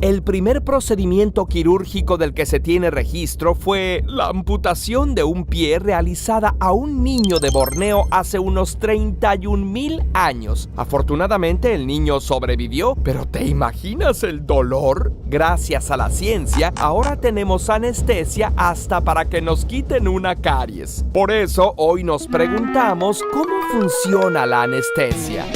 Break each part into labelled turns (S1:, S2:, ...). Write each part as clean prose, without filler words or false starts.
S1: El primer procedimiento quirúrgico del que se tiene registro fue la amputación de un pie realizada a un niño de Borneo hace unos 31,000 años. Afortunadamente el niño sobrevivió, pero ¿te imaginas el dolor? Gracias a la ciencia, ahora tenemos anestesia hasta para que nos quiten una caries. Por eso hoy nos preguntamos cómo funciona la anestesia.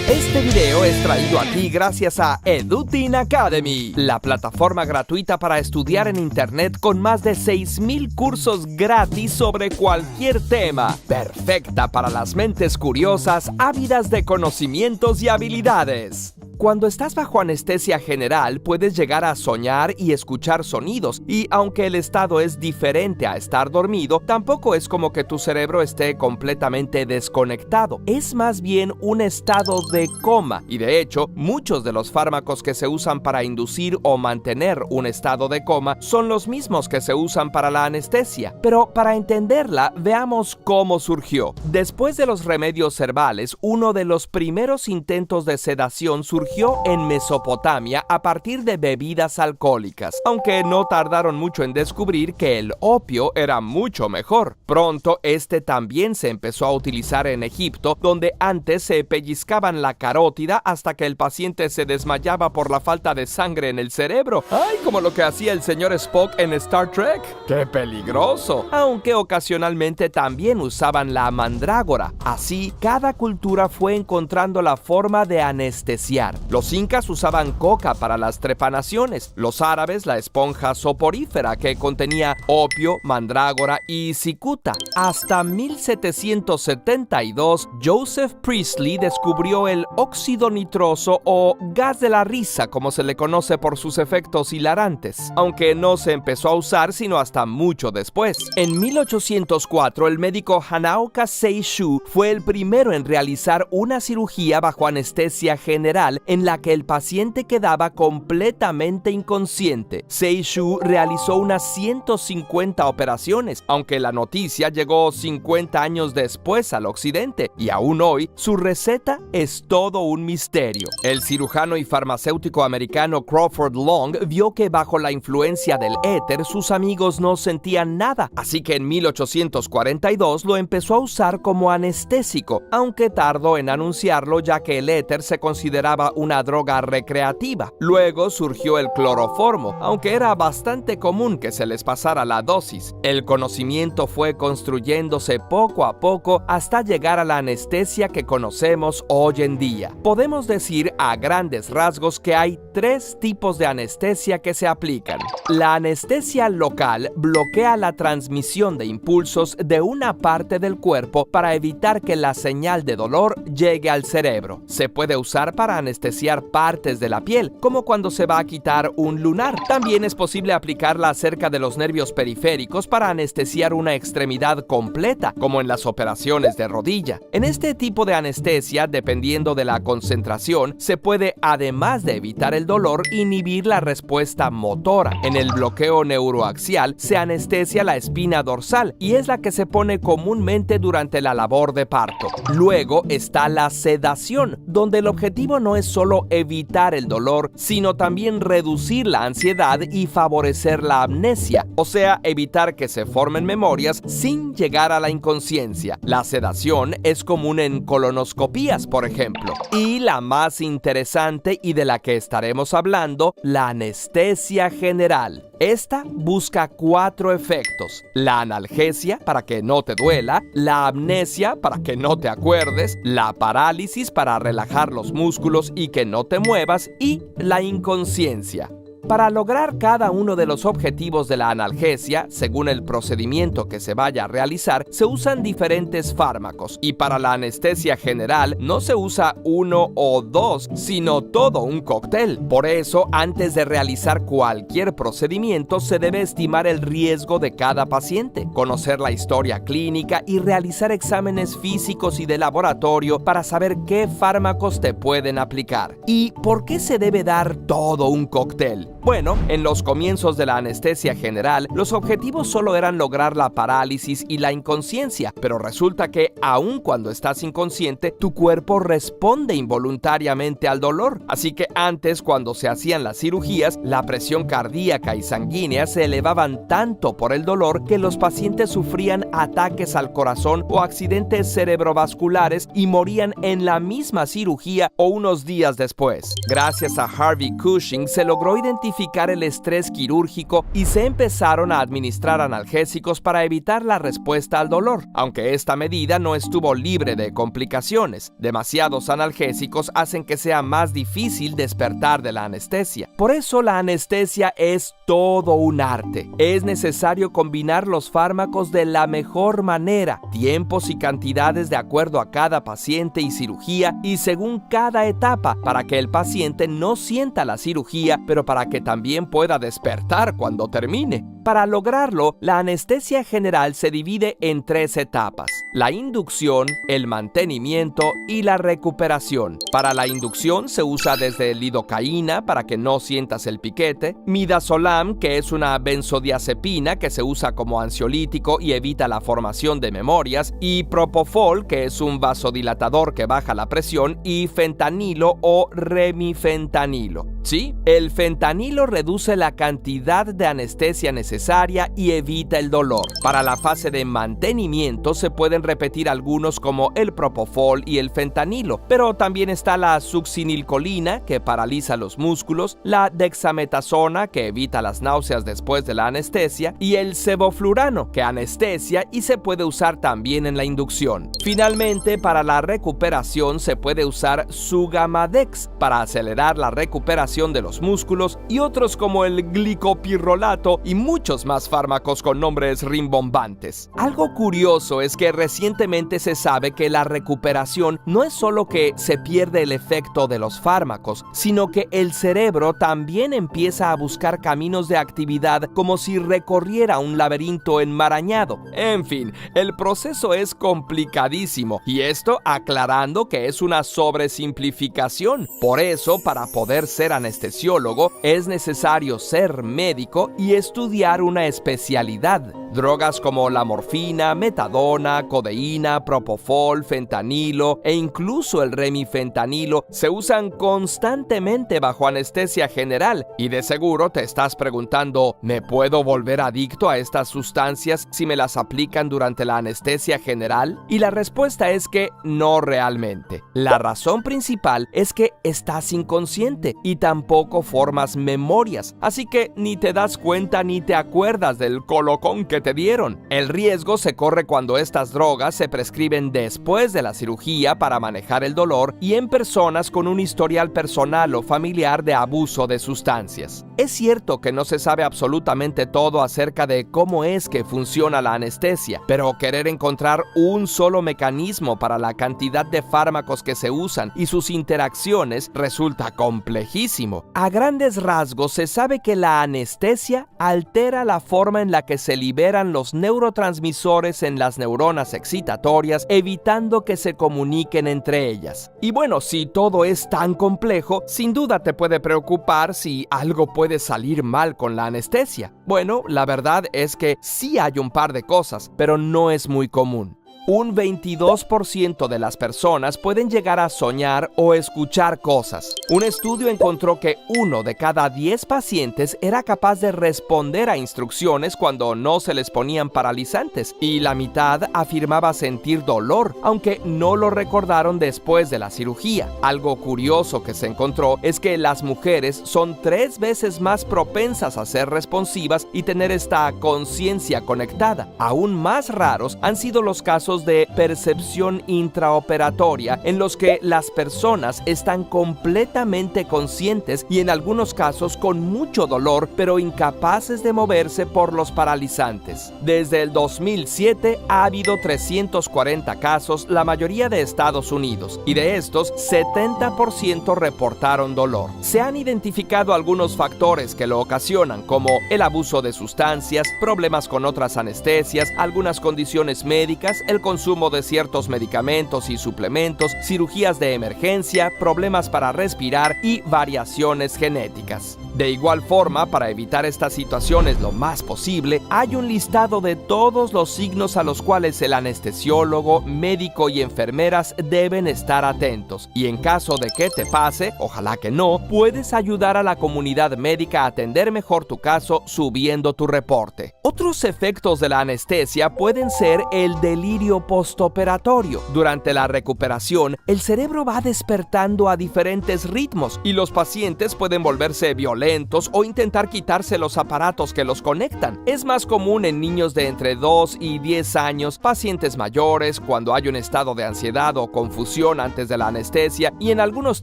S1: Este video es traído a ti gracias a Edutin Academy, la plataforma gratuita para estudiar en internet con más de 6,000 cursos gratis sobre cualquier tema, perfecta para las mentes curiosas, ávidas de conocimientos y habilidades. Cuando estás bajo anestesia general, puedes llegar a soñar y escuchar sonidos, y aunque el estado es diferente a estar dormido, tampoco es como que tu cerebro esté completamente desconectado. Es más bien un estado de coma, y de hecho, muchos de los fármacos que se usan para inducir o mantener un estado de coma son los mismos que se usan para la anestesia. Pero para entenderla, veamos cómo surgió. Después de los remedios herbales, uno de los primeros intentos de sedación surgió en Mesopotamia a partir de bebidas alcohólicas, aunque no tardaron mucho en descubrir que el opio era mucho mejor. Pronto este también se empezó a utilizar en Egipto, donde antes se pellizcaban la carótida hasta que el paciente se desmayaba por la falta de sangre en el cerebro. ¡Ay, como lo que hacía el señor Spock en Star Trek! ¡Qué peligroso! Aunque ocasionalmente también usaban la mandrágora. Así, cada cultura fue encontrando la forma de anestesiar. Los incas usaban coca para las trepanaciones, los árabes la esponja soporífera que contenía opio, mandrágora y cicuta. Hasta 1772, Joseph Priestley descubrió el óxido nitroso o gas de la risa, como se le conoce por sus efectos hilarantes, aunque no se empezó a usar sino hasta mucho después. En 1804, el médico Hanaoka Seishu fue el primero en realizar una cirugía bajo anestesia general en la que el paciente quedaba completamente inconsciente. Seishu realizó unas 150 operaciones, aunque la noticia llegó 50 años después al occidente, y aún hoy su receta es todo un misterio. El cirujano y farmacéutico americano Crawford Long vio que bajo la influencia del éter sus amigos no sentían nada, así que en 1842 lo empezó a usar como anestésico, aunque tardó en anunciarlo ya que el éter se consideraba una droga recreativa. Luego surgió el cloroformo, aunque era bastante común que se les pasara la dosis. El conocimiento fue construyéndose poco a poco hasta llegar a la anestesia que conocemos hoy en día. Podemos decir a grandes rasgos que hay 3 tipos de anestesia que se aplican. La anestesia local bloquea la transmisión de impulsos de una parte del cuerpo para evitar que la señal de dolor llegue al cerebro. Se puede usar para anestesiar partes de la piel, como cuando se va a quitar un lunar. También es posible aplicarla cerca de los nervios periféricos para anestesiar una extremidad completa, como en las operaciones de rodilla. En este tipo de anestesia, dependiendo de la concentración, se puede, además de evitar el dolor, inhibir la respuesta motora. En el bloqueo neuroaxial se anestesia la espina dorsal y es la que se pone comúnmente durante la labor de parto. Luego está la sedación, donde el objetivo no es solo evitar el dolor, sino también reducir la ansiedad y favorecer la amnesia, o sea, evitar que se formen memorias sin llegar a la inconsciencia. La sedación es común en colonoscopías, por ejemplo. Y la más interesante y de la que estaremos hablando, la anestesia general. Esta busca 4 efectos: la analgesia, para que no te duela; la amnesia, para que no te acuerdes; la parálisis, para relajar los músculos y que no te muevas; y la inconsciencia. Para lograr cada uno de los objetivos de la analgesia, según el procedimiento que se vaya a realizar, se usan diferentes fármacos, y para la anestesia general no se usa 1 o 2, sino todo un cóctel. Por eso, antes de realizar cualquier procedimiento, se debe estimar el riesgo de cada paciente, conocer la historia clínica y realizar exámenes físicos y de laboratorio para saber qué fármacos te pueden aplicar. ¿Y por qué se debe dar todo un cóctel? Bueno, en los comienzos de la anestesia general, los objetivos solo eran lograr la parálisis y la inconsciencia, pero resulta que aun cuando estás inconsciente, tu cuerpo responde involuntariamente al dolor. Así que antes, cuando se hacían las cirugías, la presión cardíaca y sanguínea se elevaban tanto por el dolor que los pacientes sufrían ataques al corazón o accidentes cerebrovasculares y morían en la misma cirugía o unos días después. Gracias a Harvey Cushing se logró identificar el estrés quirúrgico y se empezaron a administrar analgésicos para evitar la respuesta al dolor, aunque esta medida no estuvo libre de complicaciones. Demasiados analgésicos hacen que sea más difícil despertar de la anestesia. Por eso la anestesia es todo un arte. Es necesario combinar los fármacos de la mejor manera, tiempos y cantidades de acuerdo a cada paciente y cirugía y según cada etapa, para que el paciente no sienta la cirugía, pero para que también pueda despertar cuando termine. Para lograrlo, la anestesia general se divide en 3 etapas: la inducción, el mantenimiento y la recuperación. Para la inducción se usa desde lidocaína para que no sientas el piquete, midazolam, que es una benzodiazepina que se usa como ansiolítico y evita la formación de memorias, y propofol, que es un vasodilatador que baja la presión, y fentanilo o remifentanilo. Sí, el fentanilo reduce la cantidad de anestesia necesaria y evita el dolor. Para la fase de mantenimiento se pueden repetir algunos como el propofol y el fentanilo, pero también está la succinilcolina, que paraliza los músculos, la dexametasona, que evita las náuseas después de la anestesia, y el sevoflurano, que anestesia y se puede usar también en la inducción. Finalmente, para la recuperación se puede usar Sugamadex para acelerar la recuperación de los músculos, y otros como el glicopirrolato y muchos más fármacos con nombres rimbombantes. Algo curioso es que recientemente se sabe que la recuperación no es solo que se pierde el efecto de los fármacos, sino que el cerebro también empieza a buscar caminos de actividad como si recorriera un laberinto enmarañado. En fin, el proceso es complicadísimo, y esto aclarando que es una sobresimplificación. Por eso, para poder ser anestesiólogo, es necesario ser médico y estudiar una especialidad. Drogas como la morfina, metadona, codeína, propofol, fentanilo e incluso el remifentanilo se usan constantemente bajo anestesia general, y de seguro te estás preguntando, ¿me puedo volver adicto a estas sustancias si me las aplican durante la anestesia general? Y la respuesta es que no realmente. La razón principal es que estás inconsciente y tampoco formas memorias, así que ni te das cuenta ni te acuerdas del colocón que te dieron. El riesgo se corre cuando estas drogas se prescriben después de la cirugía para manejar el dolor y en personas con un historial personal o familiar de abuso de sustancias. Es cierto que no se sabe absolutamente todo acerca de cómo es que funciona la anestesia, pero querer encontrar un solo mecanismo para la cantidad de fármacos que se usan y sus interacciones resulta complejísimo. A grandes rasgos se sabe que la anestesia altera la forma en la que se liberan los neurotransmisores en las neuronas excitatorias, evitando que se comuniquen entre ellas. Y bueno, si todo es tan complejo, sin duda te puede preocupar si algo puede salir mal con la anestesia. Bueno, la verdad es que sí hay un par de cosas, pero no es muy común. Un 22% de las personas pueden llegar a soñar o escuchar cosas. Un estudio encontró que 1 de cada 10 pacientes era capaz de responder a instrucciones cuando no se les ponían paralizantes, y la mitad afirmaba sentir dolor, aunque no lo recordaron después de la cirugía. Algo curioso que se encontró es que las mujeres son 3 veces más propensas a ser responsivas y tener esta conciencia conectada. Aún más raros han sido los casos de percepción intraoperatoria, en los que las personas están completamente conscientes y en algunos casos con mucho dolor, pero incapaces de moverse por los paralizantes. Desde el 2007 ha habido 340 casos, la mayoría de Estados Unidos, y de estos 70% reportaron dolor. Se han identificado algunos factores que lo ocasionan, como el abuso de sustancias, problemas con otras anestesias, algunas condiciones médicas, el consumo de ciertos medicamentos y suplementos, cirugías de emergencia, problemas para respirar y variaciones genéticas. De igual forma, para evitar estas situaciones lo más posible, hay un listado de todos los signos a los cuales el anestesiólogo, médico y enfermeras deben estar atentos. Y en caso de que te pase, ojalá que no, puedes ayudar a la comunidad médica a atender mejor tu caso subiendo tu reporte. Otros efectos de la anestesia pueden ser el delirio postoperatorio. Durante la recuperación, el cerebro va despertando a diferentes ritmos y los pacientes pueden volverse violentos o intentar quitarse los aparatos que los conectan. Es más común en niños de entre 2 y 10 años, pacientes mayores, cuando hay un estado de ansiedad o confusión antes de la anestesia y en algunos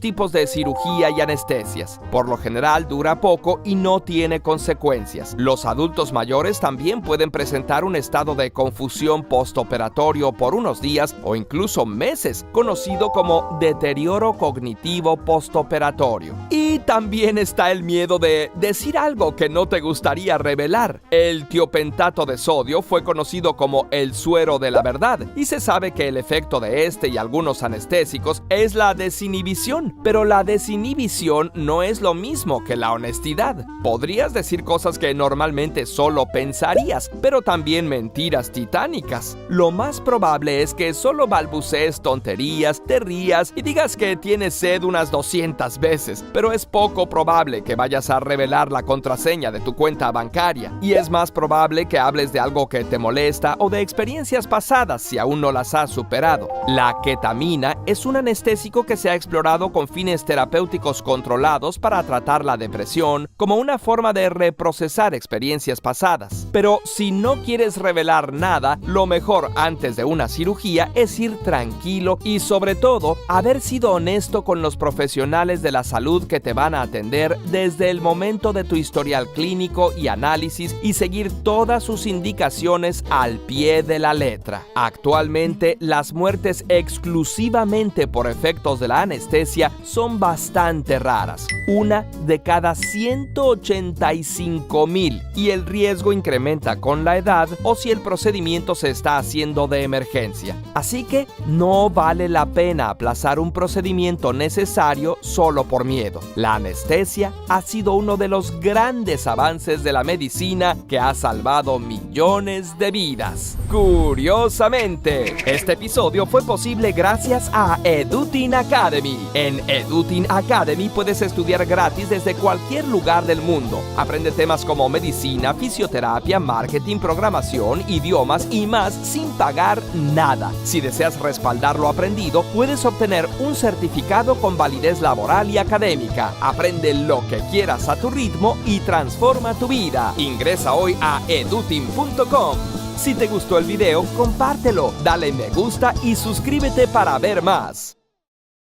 S1: tipos de cirugía y anestesias. Por lo general dura poco y no tiene consecuencias. Los adultos mayores también pueden presentar un estado de confusión postoperatorio por unos días o incluso meses, conocido como deterioro cognitivo postoperatorio. Y también está el miedo de decir algo que no te gustaría revelar. El tiopentato de sodio fue conocido como el suero de la verdad y se sabe que el efecto de este y algunos anestésicos es la desinhibición, pero la desinhibición no es lo mismo que la honestidad. Podrías decir cosas que normalmente solo pensarías, pero también mentiras titánicas. Lo más probable es que solo balbucees tonterías, te rías y digas que tienes sed unas 200 veces, pero es poco probable que vayas a revelar la contraseña de tu cuenta bancaria, y es más probable que hables de algo que te molesta o de experiencias pasadas si aún no las has superado. La ketamina es un anestésico que se ha explorado con fines terapéuticos controlados para tratar la depresión como una forma de reprocesar experiencias pasadas. Pero si no quieres revelar nada, lo mejor antes de una cirugía es ir tranquilo y sobre todo haber sido honesto con los profesionales de la salud que te van a atender desde el momento de tu historial clínico y análisis y seguir todas sus indicaciones al pie de la letra. Actualmente, las muertes exclusivamente por efectos de la anestesia son bastante raras, una de cada 185,000, y el riesgo incrementa con la edad o si el procedimiento se está haciendo de emergencia. Así que no vale la pena aplazar un procedimiento necesario solo por miedo. La anestesia ha sido uno de los grandes avances de la medicina que ha salvado millones de vidas. Curiosamente, este episodio fue posible gracias a Edutin Academy. En Edutin Academy puedes estudiar gratis desde cualquier lugar del mundo. Aprende temas como medicina, fisioterapia, marketing, programación, idiomas y más sin pagar nada. Si deseas respaldar lo aprendido, puedes obtener un certificado con validez laboral y académica. Aprende lo que quieras a tu ritmo y transforma tu vida. Ingresa hoy a edutin.com. Si te gustó el video, compártelo, dale me gusta y suscríbete para ver más.